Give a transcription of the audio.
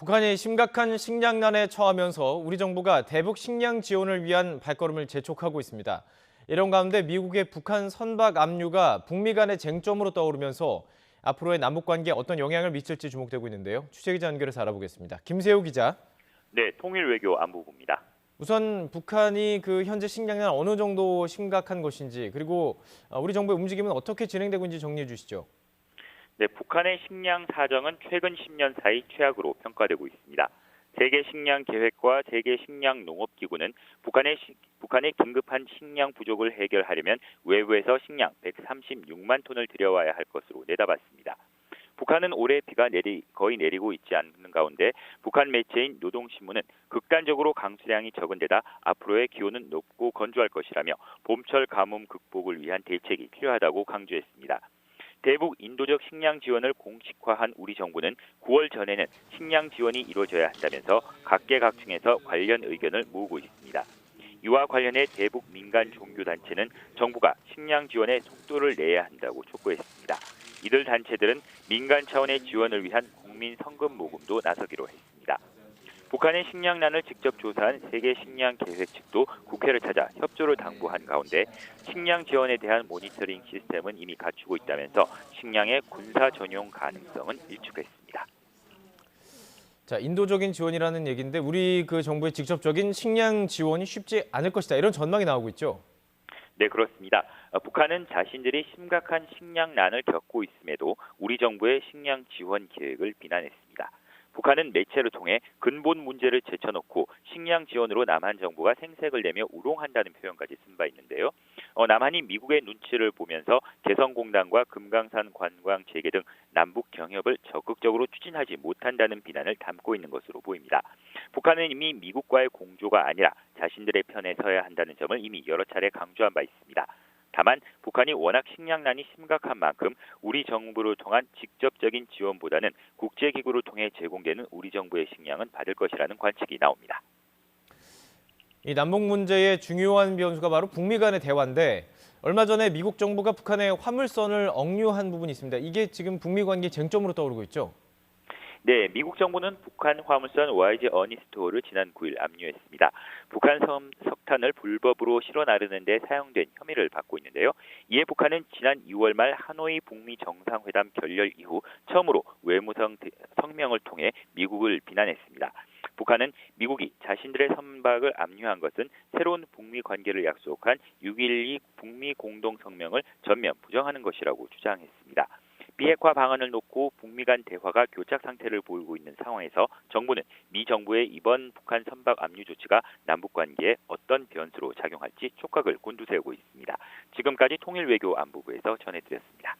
북한이 심각한 식량난에 처하면서 우리 정부가 대북 식량 지원을 위한 발걸음을 재촉하고 있습니다. 이런 가운데 미국의 북한 선박 압류가 북미 간의 쟁점으로 떠오르면서 앞으로의 남북 관계에 어떤 영향을 미칠지 주목되고 있는데요. 취재기자 연결해서 알아보겠습니다. 김세우 기자. 네, 통일외교 안보부입니다. 우선 북한이 현재 식량난 어느 정도 심각한 것인지, 그리고 우리 정부의 움직임은 어떻게 진행되고 있는지 정리해 주시죠. 네, 북한의 식량 사정은 최근 10년 사이 최악으로 평가되고 있습니다. 세계 식량 계획과 세계 식량 농업 기구는 북한의 긴급한 식량 부족을 해결하려면 외부에서 식량 136만 톤을 들여와야 할 것으로 내다봤습니다. 북한은 올해 비가 거의 내리고 있지 않는 가운데 북한 매체인 노동신문은 극단적으로 강수량이 적은 데다 앞으로의 기온은 높고 건조할 것이라며 봄철 가뭄 극복을 위한 대책이 필요하다고 강조했습니다. 대북 인도적 식량 지원을 공식화한 우리 정부는 9월 전에는 식량 지원이 이루어져야 한다면서 각계각층에서 관련 의견을 모으고 있습니다. 이와 관련해 대북 민간 종교단체는 정부가 식량 지원에 속도를 내야 한다고 촉구했습니다. 이들 단체들은 민간 차원의 지원을 위한 국민 성금 모금도 나서기로 했습니다. 북한의 식량난을 직접 조사한 세계식량계획 측도 국회를 찾아 협조를 당부한 가운데 식량 지원에 대한 모니터링 시스템은 이미 갖추고 있다면서 식량의 군사 전용 가능성은 일축했습니다. 자, 인도적인 지원이라는 얘기인데 우리 정부의 직접적인 식량 지원이 쉽지 않을 것이다. 이런 전망이 나오고 있죠. 네, 그렇습니다. 북한은 자신들이 심각한 식량난을 겪고 있음에도 우리 정부의 식량 지원 계획을 비난했습니다. 북한은 매체를 통해 근본 문제를 제쳐놓고 식량 지원으로 남한 정부가 생색을 내며 우롱한다는 표현까지 쓴 바 있는데요. 남한이 미국의 눈치를 보면서 개성공단과 금강산 관광 재개 등 남북 경협을 적극적으로 추진하지 못한다는 비난을 담고 있는 것으로 보입니다. 북한은 이미 미국과의 공조가 아니라 자신들의 편에 서야 한다는 점을 이미 여러 차례 강조한 바 있습니다. 다만 북한이 워낙 식량난이 심각한 만큼 우리 정부를 통한 직접적인 지원보다는 국제기구를 통해 제공되는 우리 정부의 식량은 받을 것이라는 관측이 나옵니다. 이 남북 문제의 중요한 변수가 바로 북미 간의 대화인데 얼마 전에 미국 정부가 북한의 화물선을 억류한 부분이 있습니다. 이게 지금 북미 관계 쟁점으로 떠오르고 있죠. 네, 미국 정부는 북한 화물선 YG 어니스토어를 지난 9일 압류했습니다. 북한 석탄을 불법으로 실어 나르는 데 사용된 혐의를 받고 있는데요. 이에 북한은 지난 6월 말 하노이 북미 정상회담 결렬 이후 처음으로 외무성 성명을 통해 미국을 비난했습니다. 북한은 미국이 자신들의 선박을 압류한 것은 새로운 북미 관계를 약속한 6.12 북미 공동성명을 전면 부정하는 것이라고 주장했습니다. 비핵화 방안을 놓고 북미 간 대화가 교착 상태를 보이고 있는 상황에서 정부는 미 정부의 이번 북한 선박 압류 조치가 남북 관계에 어떤 변수로 작용할지 촉각을 곤두세우고 있습니다. 지금까지 통일외교안보부에서 전해드렸습니다.